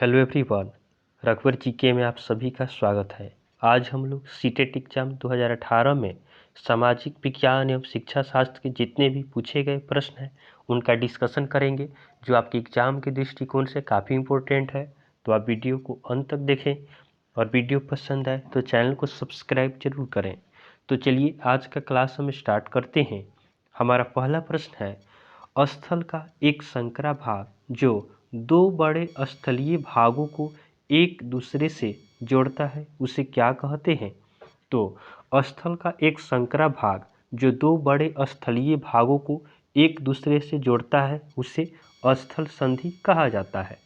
Hello everyone, रघुवर GK में आप सभी का स्वागत है। आज हम लोग सीटेट एग्जाम 2018 में सामाजिक विज्ञान एवं शिक्षा शास्त्र के जितने भी पूछे गए प्रश्न हैं उनका डिस्कशन करेंगे, जो आपके एग्जाम के दृष्टिकोण से काफ़ी इम्पोर्टेंट है। तो आप वीडियो को अंत तक देखें और वीडियो पसंद आए तो चैनल को सब्सक्राइब जरूर करें। तो चलिए आज का क्लास हम स्टार्ट करते हैं। हमारा पहला प्रश्न है, स्थल का एक संकरा भाग जो दो बड़े स्थलीय भागों को एक दूसरे से जोड़ता है उसे क्या कहते हैं? तो स्थल का एक संकरा भाग जो दो बड़े स्थलीय भागों को एक दूसरे से जोड़ता है उसे स्थल संधि कहा जाता है।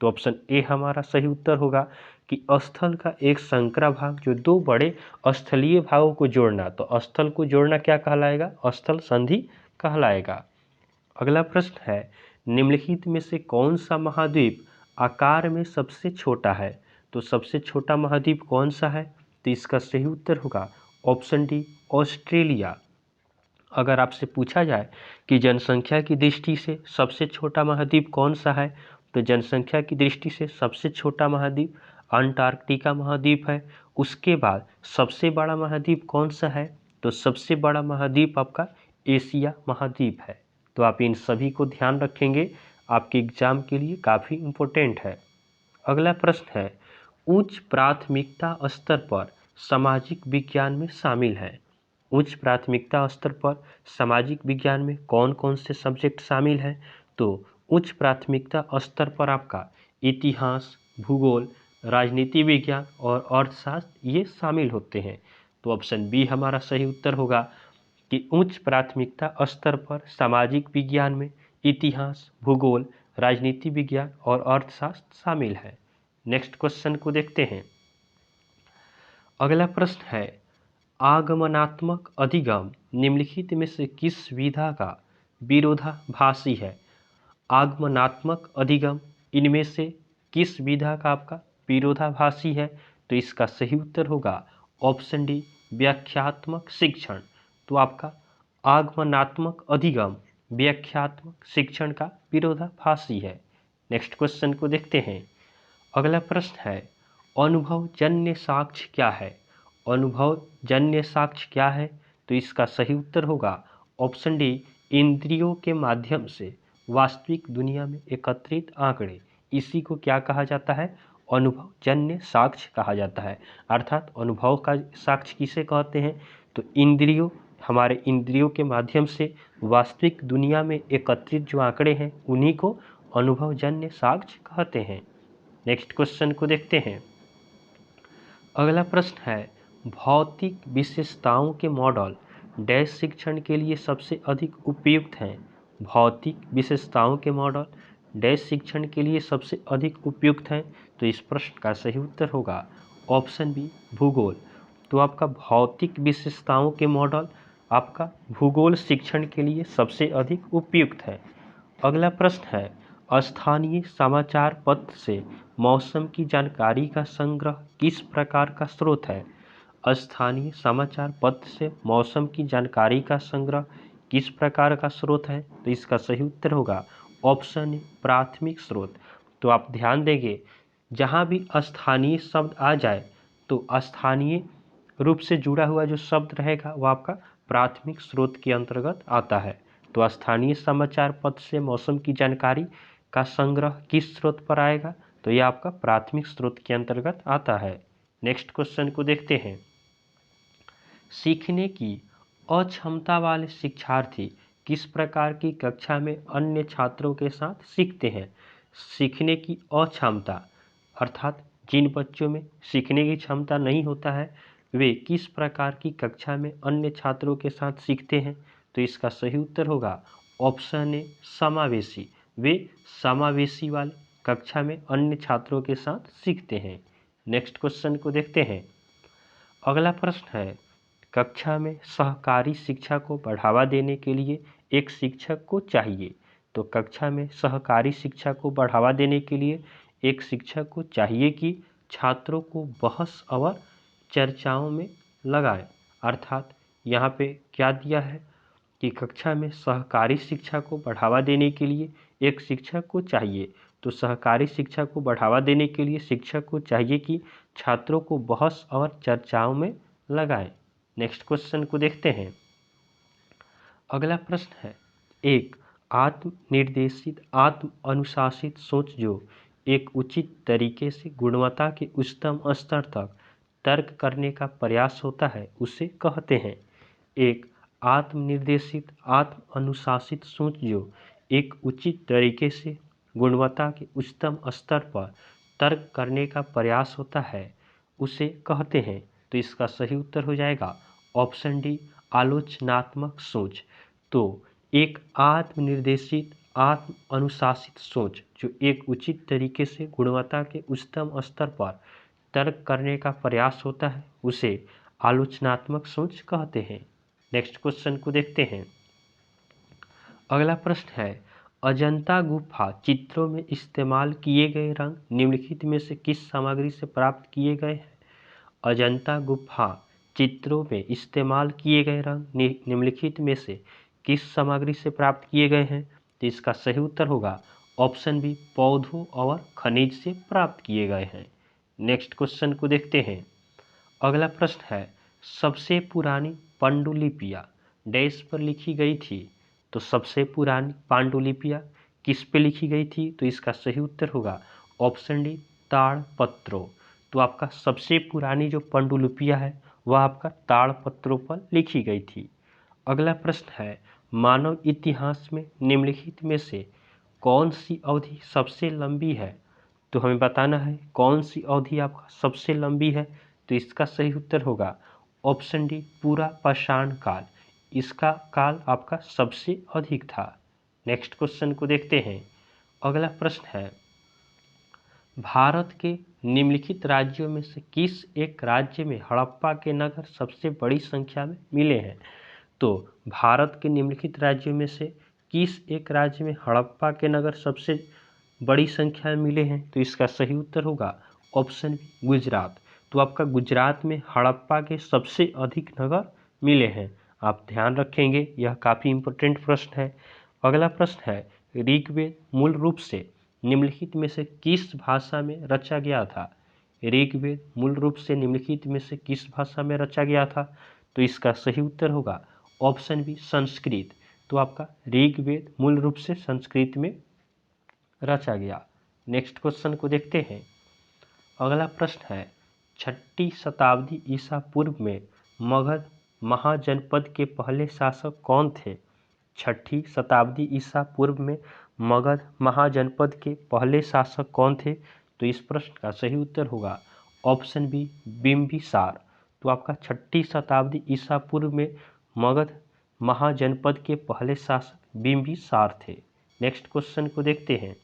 तो ऑप्शन ए हमारा सही उत्तर होगा कि स्थल का एक संकरा भाग जो दो बड़े स्थलीय भागों को जोड़ना, तो स्थल को जोड़ना क्या कहलाएगा? स्थल संधि कहलाएगा। अगला प्रश्न है, निम्नलिखित में से कौन सा महाद्वीप आकार में सबसे छोटा है? तो सबसे छोटा महाद्वीप कौन सा है? तो इसका सही उत्तर होगा ऑप्शन डी, ऑस्ट्रेलिया। अगर आपसे पूछा जाए कि जनसंख्या की दृष्टि से सबसे छोटा महाद्वीप कौन सा है, तो जनसंख्या की दृष्टि से सबसे छोटा महाद्वीप अंटार्कटिका महाद्वीप है। उसके बाद सबसे बड़ा महाद्वीप कौन सा है? तो सबसे बड़ा महाद्वीप आपका एशिया महाद्वीप है। तो आप इन सभी को ध्यान रखेंगे, आपके एग्जाम के लिए काफ़ी इम्पोर्टेंट है। अगला प्रश्न है, उच्च प्राथमिकता स्तर पर सामाजिक विज्ञान में शामिल है। उच्च प्राथमिकता स्तर पर सामाजिक विज्ञान में कौन कौन से सब्जेक्ट शामिल हैं? तो उच्च प्राथमिकता स्तर पर आपका इतिहास, भूगोल, राजनीति विज्ञान और अर्थशास्त्र ये शामिल होते हैं। तो ऑप्शन बी हमारा सही उत्तर होगा कि उच्च प्राथमिकता स्तर पर सामाजिक विज्ञान में इतिहास, भूगोल, राजनीति विज्ञान और अर्थशास्त्र शामिल है। नेक्स्ट क्वेश्चन को देखते हैं। अगला प्रश्न है, आगमनात्मक अधिगम निम्नलिखित में से किस विधा का विरोधाभासी है? आगमनात्मक अधिगम इनमें से किस विधा का आपका विरोधाभासी है? तो इसका सही उत्तर होगा ऑप्शन डी, व्याख्यात्मक शिक्षण। तो आपका आगमनात्मक अधिगम व्याख्यात्मक शिक्षण का विरोधाभासी है। नेक्स्ट क्वेश्चन को देखते हैं। अगला प्रश्न है, अनुभवजन्य साक्ष्य क्या है? अनुभवजन्य साक्ष्य क्या है? तो इसका सही उत्तर होगा ऑप्शन डी, इंद्रियों के माध्यम से वास्तविक दुनिया में एकत्रित आंकड़े, इसी को क्या कहा जाता है? अनुभवजन्य साक्ष्य कहा जाता है। अर्थात अनुभव का साक्ष्य किसे कहते हैं? तो इंद्रियों, हमारे इंद्रियों के माध्यम से वास्तविक दुनिया में एकत्रित जो आंकड़े हैं उन्हीं को अनुभवजन्य साक्ष्य कहते हैं। नेक्स्ट क्वेश्चन को देखते हैं। अगला प्रश्न है, भौतिक विशेषताओं के मॉडल डैश शिक्षण के लिए सबसे अधिक उपयुक्त हैं। भौतिक विशेषताओं के मॉडल डैश शिक्षण के लिए सबसे अधिक उपयुक्त हैं। तो इस प्रश्न का सही उत्तर होगा ऑप्शन बी, भूगोल। तो आपका भौतिक विशेषताओं के मॉडल आपका भूगोल शिक्षण के लिए सबसे अधिक उपयुक्त है। अगला प्रश्न है, स्थानीय समाचार पत्र से मौसम की जानकारी का संग्रह किस प्रकार का स्रोत है? स्थानीय समाचार पत्र से मौसम की जानकारी का संग्रह किस प्रकार का स्रोत है? तो इसका सही उत्तर होगा ऑप्शन ए, प्राथमिक स्रोत। तो आप ध्यान देंगे, जहाँ भी स्थानीय शब्द आ जाए तो स्थानीय रूप से जुड़ा हुआ जो शब्द रहेगा वो आपका प्राथमिक स्रोत के अंतर्गत आता है। तो स्थानीय समाचार पत्र से मौसम की जानकारी का संग्रह किस स्रोत पर आएगा? तो यह आपका प्राथमिक स्रोत के अंतर्गत आता है। नेक्स्ट क्वेश्चन को देखते हैं। सीखने की अक्षमता वाले शिक्षार्थी किस प्रकार की कक्षा में अन्य छात्रों के साथ सीखते हैं? सीखने की अक्षमता अर्थात जिन बच्चों में सीखने की क्षमता नहीं होता है वे किस प्रकार की कक्षा में अन्य छात्रों के साथ सीखते हैं? तो इसका सही उत्तर होगा ऑप्शन ए, समावेशी। वे समावेशी वाले कक्षा में अन्य छात्रों के साथ सीखते हैं। नेक्स्ट क्वेश्चन को देखते हैं। अगला प्रश्न है, कक्षा में सहकारी शिक्षा को बढ़ावा देने के लिए एक शिक्षक को चाहिए। तो कक्षा में सहकारी शिक्षा को बढ़ावा देने के लिए एक शिक्षक को चाहिए कि छात्रों को बहस और चर्चाओं में लगाएं। अर्थात यहाँ पे क्या दिया है कि कक्षा में सहकारी शिक्षा को बढ़ावा देने के लिए एक शिक्षक को चाहिए। तो सहकारी शिक्षा को बढ़ावा देने के लिए शिक्षक को चाहिए कि छात्रों को बहस और चर्चाओं में लगाएं। नेक्स्ट क्वेश्चन को देखते हैं। अगला प्रश्न है, एक आत्म निर्देशित आत्म अनुशासित सोच जो एक उचित तरीके से गुणवत्ता के उच्चतम स्तर तक तर्क करने का प्रयास होता है उसे कहते हैं। एक आत्मनिर्देशित आत्म अनुशासित सोच जो एक उचित तरीके से गुणवत्ता के उच्चतम स्तर पर तर्क करने का प्रयास होता है उसे कहते हैं। तो इसका सही उत्तर हो जाएगा ऑप्शन डी, आलोचनात्मक सोच। तो एक आत्मनिर्देशित आत्म अनुशासित सोच जो एक उचित तरीके से गुणवत्ता के उच्चतम स्तर पर तर्क करने का प्रयास होता है उसे आलोचनात्मक सोच कहते हैं। नेक्स्ट क्वेश्चन को देखते हैं। अगला प्रश्न है, अजंता गुफा चित्रों में इस्तेमाल किए गए रंग निम्नलिखित में से किस सामग्री से प्राप्त किए गए हैं? अजंता गुफा चित्रों में इस्तेमाल किए गए रंग निम्नलिखित में से किस सामग्री से प्राप्त किए गए हैं? तो इसका सही उत्तर होगा ऑप्शन बी, पौधों और खनिज से प्राप्त किए गए हैं। नेक्स्ट क्वेश्चन को देखते हैं। अगला प्रश्न है, सबसे पुरानी पांडुलिपियाँ डैश पर लिखी गई थी? तो सबसे पुरानी पांडुलिपियाँ किस पे लिखी गई थी? तो इसका सही उत्तर होगा ऑप्शन डी, ताड़पत्रों। तो आपका सबसे पुरानी जो पांडुलिपियाँ है वह आपका ताड़पत्रों पर लिखी गई थी। अगला प्रश्न है, मानव इतिहास में निम्नलिखित में से कौन सी अवधि सबसे लंबी है? तो हमें बताना है कौन सी अवधि आपका सबसे लंबी है। तो इसका सही उत्तर होगा ऑप्शन डी, पूरा पाषाण काल। इसका काल आपका सबसे अधिक था। नेक्स्ट क्वेश्चन को देखते हैं। अगला प्रश्न है, भारत के निम्नलिखित राज्यों में से किस एक राज्य में हड़प्पा के नगर सबसे बड़ी संख्या में मिले हैं? तो भारत के निम्नलिखित राज्यों में से किस एक राज्य में हड़प्पा के नगर सबसे बड़ी संख्या में मिले हैं? तो इसका सही उत्तर होगा ऑप्शन बी, गुजरात। तो आपका गुजरात में हड़प्पा के सबसे अधिक नगर मिले हैं। आप ध्यान रखेंगे, यह काफ़ी इम्पोर्टेंट प्रश्न है। अगला प्रश्न है, ऋग्वेद मूल रूप से निम्नलिखित में से किस भाषा में रचा गया था? ऋग्वेद मूल रूप से निम्नलिखित में से किस भाषा में रचा गया था? तो इसका सही उत्तर होगा ऑप्शन बी, संस्कृत। तो आपका ऋग्वेद मूल रूप से संस्कृत में रचा गया। नेक्स्ट क्वेश्चन को देखते हैं। अगला प्रश्न है, 6ठी शताब्दी ईसा पूर्व में मगध महाजनपद के पहले शासक कौन थे? 6ठी शताब्दी ईसा पूर्व में मगध महाजनपद के पहले शासक कौन थे? तो इस प्रश्न का सही उत्तर होगा ऑप्शन बी, बिंबिसार। तो आपका 6ठी शताब्दी ईसा पूर्व में मगध महाजनपद के पहले शासक बिंबिसार थे। नेक्स्ट क्वेश्चन को देखते हैं।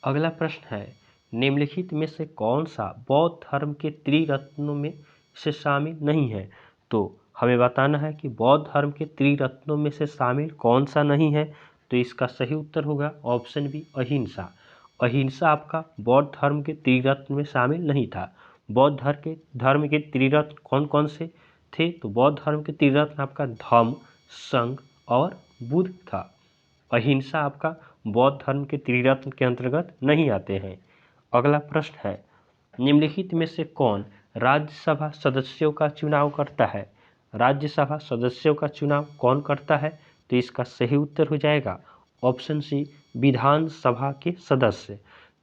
अगला प्रश्न है, निम्नलिखित में से कौन सा बौद्ध धर्म के त्रिरत्नों में से शामिल नहीं है? तो हमें बताना है कि बौद्ध धर्म के त्रिरत्नों में से शामिल कौन सा नहीं है। तो इसका सही उत्तर होगा ऑप्शन बी, अहिंसा। अहिंसा आपका बौद्ध धर्म के त्रिरत्न में शामिल नहीं था। बौद्ध धर्म के त्रिरत्न कौन कौन से थे? तो बौद्ध धर्म के त्रिरत्न आपका धम्म, संघ और बुद्ध था। अहिंसा आपका बौद्ध धर्म के त्रिरत्न के अंतर्गत नहीं आते हैं। अगला प्रश्न है, निम्नलिखित में से कौन राज्यसभा सदस्यों का चुनाव करता है? राज्यसभा सदस्यों का चुनाव कौन करता है? तो इसका सही उत्तर हो जाएगा ऑप्शन सी, विधानसभा के सदस्य।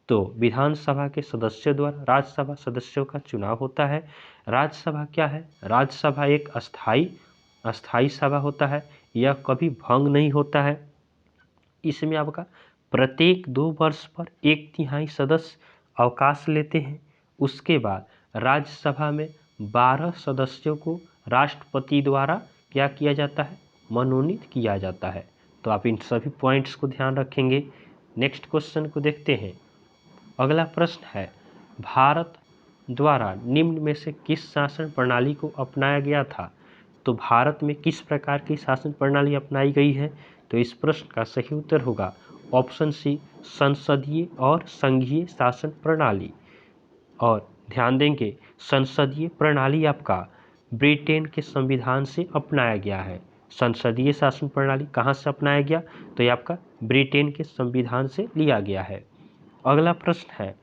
तो विधानसभा के सदस्यों द्वारा राज्यसभा सदस्यों का चुनाव होता है। राज्यसभा क्या है? राज्यसभा एक अस्थायी सभा होता है, यह कभी भंग नहीं होता है। इसमें आपका प्रत्येक 2 वर्ष पर 1/3 सदस्य अवकाश लेते हैं। उसके बाद राज्यसभा में 12 सदस्यों को राष्ट्रपति द्वारा क्या किया जाता है? मनोनीत किया जाता है। तो आप इन सभी पॉइंट्स को ध्यान रखेंगे। नेक्स्ट क्वेश्चन को देखते हैं। अगला प्रश्न है, भारत द्वारा निम्न में से किस शासन प्रणाली को अपनाया गया था? तो भारत में किस प्रकार की शासन प्रणाली अपनाई गई है? तो इस प्रश्न का सही उत्तर होगा ऑप्शन सी, संसदीय और संघीय शासन प्रणाली। और ध्यान देंगे, संसदीय प्रणाली आपका ब्रिटेन के संविधान से अपनाया गया है। संसदीय शासन प्रणाली कहाँ से अपनाया गया, तो ये आपका ब्रिटेन के संविधान से लिया गया है। अगला प्रश्न है,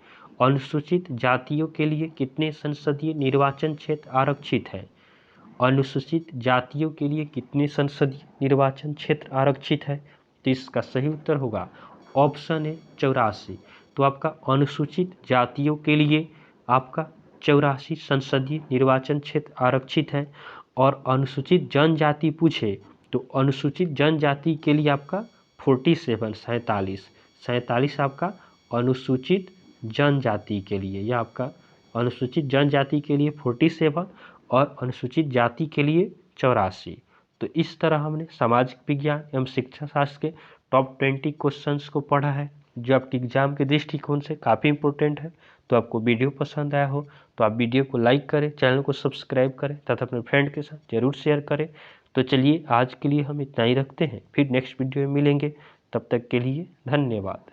अनुसूचित जातियों के लिए कितने संसदीय निर्वाचन क्षेत्र आरक्षित हैं? अनुसूचित जातियों के लिए कितने संसदीय निर्वाचन क्षेत्र आरक्षित है? तो इसका सही उत्तर होगा ऑप्शन है 84। तो आपका अनुसूचित जातियों के लिए आपका 84 संसदीय निर्वाचन क्षेत्र आरक्षित है। और अनुसूचित जनजाति पूछे तो अनुसूचित जनजाति के लिए आपका 47 47 आपका अनुसूचित जनजाति के लिए, यह आपका अनुसूचित जनजाति के लिए 47 और अनुसूचित जाति के लिए 84। तो इस तरह हमने सामाजिक विज्ञान एवं शिक्षा शास्त्र के टॉप 20 क्वेश्चंस को पढ़ा है, जो आपके एग्जाम के दृष्टिकोण से काफ़ी इंपॉर्टेंट है। तो आपको वीडियो पसंद आया हो तो आप वीडियो को लाइक करें, चैनल को सब्सक्राइब करें तथा अपने फ्रेंड के साथ जरूर शेयर करें। तो चलिए आज के लिए हम इतना ही रखते हैं, फिर नेक्स्ट वीडियो में मिलेंगे। तब तक के लिए धन्यवाद।